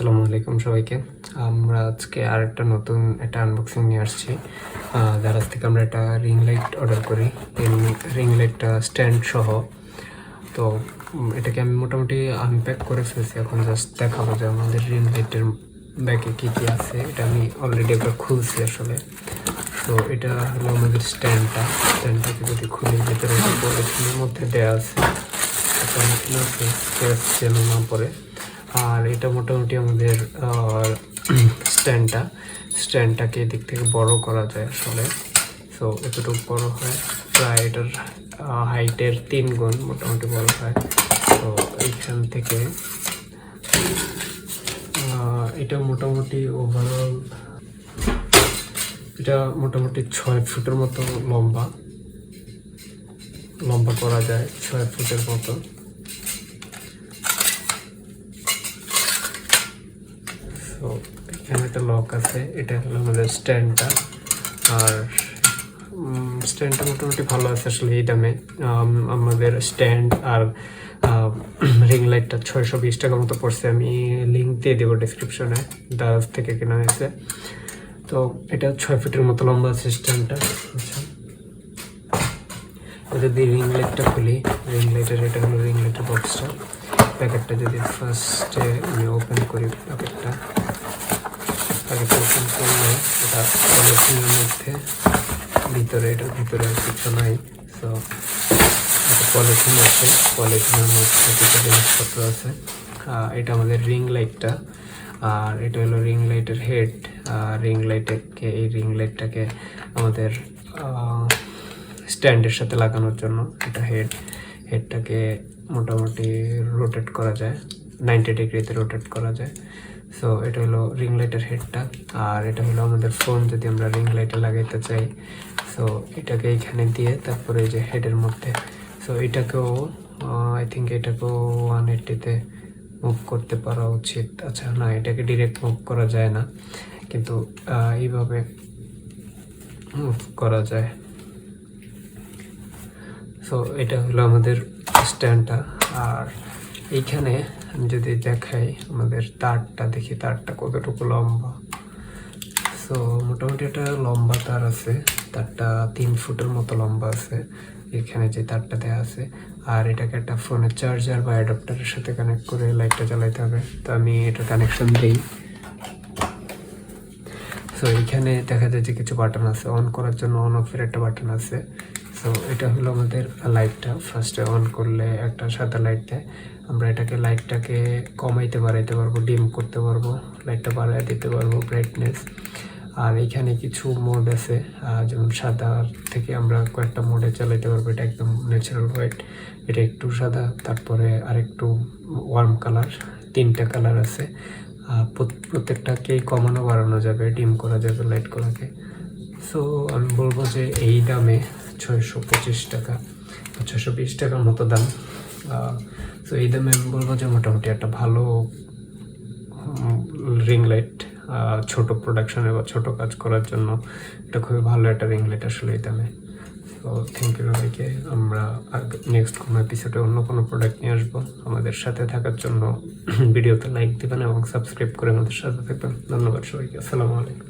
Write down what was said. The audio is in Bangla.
আসসালামু আলাইকুম সবাইকে। আমরা আজকে আরেকটা নতুন একটা আনবক্সিং নিয়ে আসছি। যার কাছ থেকে আমরা একটা রিং লাইট অর্ডার করি, রিং লাইটটা স্ট্যান্ড সহ। তো এটাকে আমি মোটামুটি আনপ্যাক করে ফেলছি, এখন জাস্ট দেখাবো যে আমাদের রিং লাইটের ব্যাগে কী কী আছে। এটা আমি অলরেডি একবার খুলছি আসলে। তো এটা হলো আমাদের স্ট্যান্ডটাকে যদি খুলি, ভেতরে পলিথিনের মধ্যে দেওয়া আছে, পলিথিন আছে যেন না পড়ে। আর এটা মোটামুটি আমাদের স্ট্যান্ডটাকে এদিক থেকে বড় করা যায় আসলে। সো এতটুকু বড় হয়, প্রায় এটার হাইটের 3 গুণ মোটামুটি বড় হয়। তো এইখান থেকে এটা মোটামুটি ওভারঅল এটা মোটামুটি 6 ফুটের মতো লম্বা করা যায়, 6 ফুটের মতো। তো এখানে একটা লক আছে, এটা হলো আমাদের স্ট্যান্ডটা। আর স্ট্যান্ডটা মোটামুটি ভালো আছে আসলে এই দামে। আমাদের স্ট্যান্ড আর রিং লাইটটা 620 টাকা মতো পড়ছে। আমি লিঙ্ক দিয়ে দেবো ডিসক্রিপশনে, দারাজ থেকে কেনা হয়েছে। তো এটা 6 ফিটের মতো লম্বা আছে স্ট্যান্ডটা। আচ্ছা, যদি রিং লাইটটা খুলি, রিং লাইটের এটা হলো রিং লাইটের বক্সটা। প্যাকেটটা যদি ফার্স্টে আমি ওপেন করি, প্যাকেটটা ওপেন করলে এটা পলিথিনের মধ্যে এটার ভিতরে কিছু নাই। সো একটা পলিথিন আছে, পলিথিনের মধ্যে কিছু জিনিসপত্র আছে। এটা আমাদের রিং লাইটটা, আর এটা হলো রিং লাইটের হেড। এই রিং লাইটটাকে আমাদের স্ট্যান্ডের সাথে লাগানোর জন্য এটা হেডটাকে মোটামুটি রোটেট করা যায়, 90 ডিগ্রিতে রোটেট করা যায়। সো এটা হলো রিং লাইটের হেডটা। আর এটা হলো আমাদের ফোন, যদি আমরা রিং লাইটে লাগাইতে চাই। সো এটাকে এইখানে দিয়ে তারপরে যে হেডের মধ্যে, সো এটাকেও আই থিঙ্ক এটাকেও 180তে মুভ করতে পারা উচিত। আচ্ছা না, এটাকে ডিরেক্ট মুভ করা যায় না, কিন্তু এইভাবে মুভ করা যায়। সো এটা হলো আমাদের স্ট্যান্ডটা। আর এইখানে আমি যদি দেখাই আমাদের তারটা, দেখি তারটা কতটুকু লম্বা। সো মোটামুটি একটা লম্বা তার আছে, তারটা 3 ফুটের মতো লম্বা আছে এখানে যে তারটা দেওয়া আছে। আর এটাকে একটা ফোনের চার্জার বা অ্যাডাপ্টারের সাথে কানেক্ট করে লাইটটা জ্বালাইতে হবে। তো আমি এটা কানেকশন দিই। সো এখানে দেখা যায় যে কিছু বাটন আছে, অন করার জন্য অন অফের একটা বাটন আছে। সো এটা হলো আমাদের লাইটটা। ফার্স্টে অন করলে একটা সাদা লাইট দেয়। আমরা লাইটটাকে কমাইতে বাড়াইতে পারবো, ডিম করতে পারবো, লাইটটা বাড়াই দিতে পারবো ব্রাইটনেস। আর এইখানে কিছু মোড আছে, যেমন সাদা থেকে আমরা কয়েকটা মোডে চালাইতে পারবো। এটা একদম ন্যাচারাল হোয়াইট, এটা একটু সাদা, তারপরে আরেকটু ওয়ার্ম কালার, 3টা কালার আছে। প্রত্যেকটাকেই কমানো বাড়ানো যাবে, ডিম করা যাবে লাইটগুলোকে। সো আমি বলবো যে এই দামে 625 টাকা, 620 টাকার মতো দাম। সো এই দামে আমি বলবো যে মোটামুটি একটা ভালো রিং লাইট, ছোট প্রোডাকশনে বা ছোট কাজ করার জন্য এটা খুবই ভালো একটা রিং লাইট আসলে এই দামে। তো থ্যাংক ইউ সবাইকে। আমরা নেক্সট কোনো এপিসোডে অন্য কোনো প্রোডাক্ট নিয়ে আসবো। আমাদের সাথে থাকার জন্য ভিডিওতে লাইক দেবেন এবং সাবস্ক্রাইব করে আমাদের সাথে থাকবেন। ধন্যবাদ সবাইকে। আসসালামু আলাইকুম।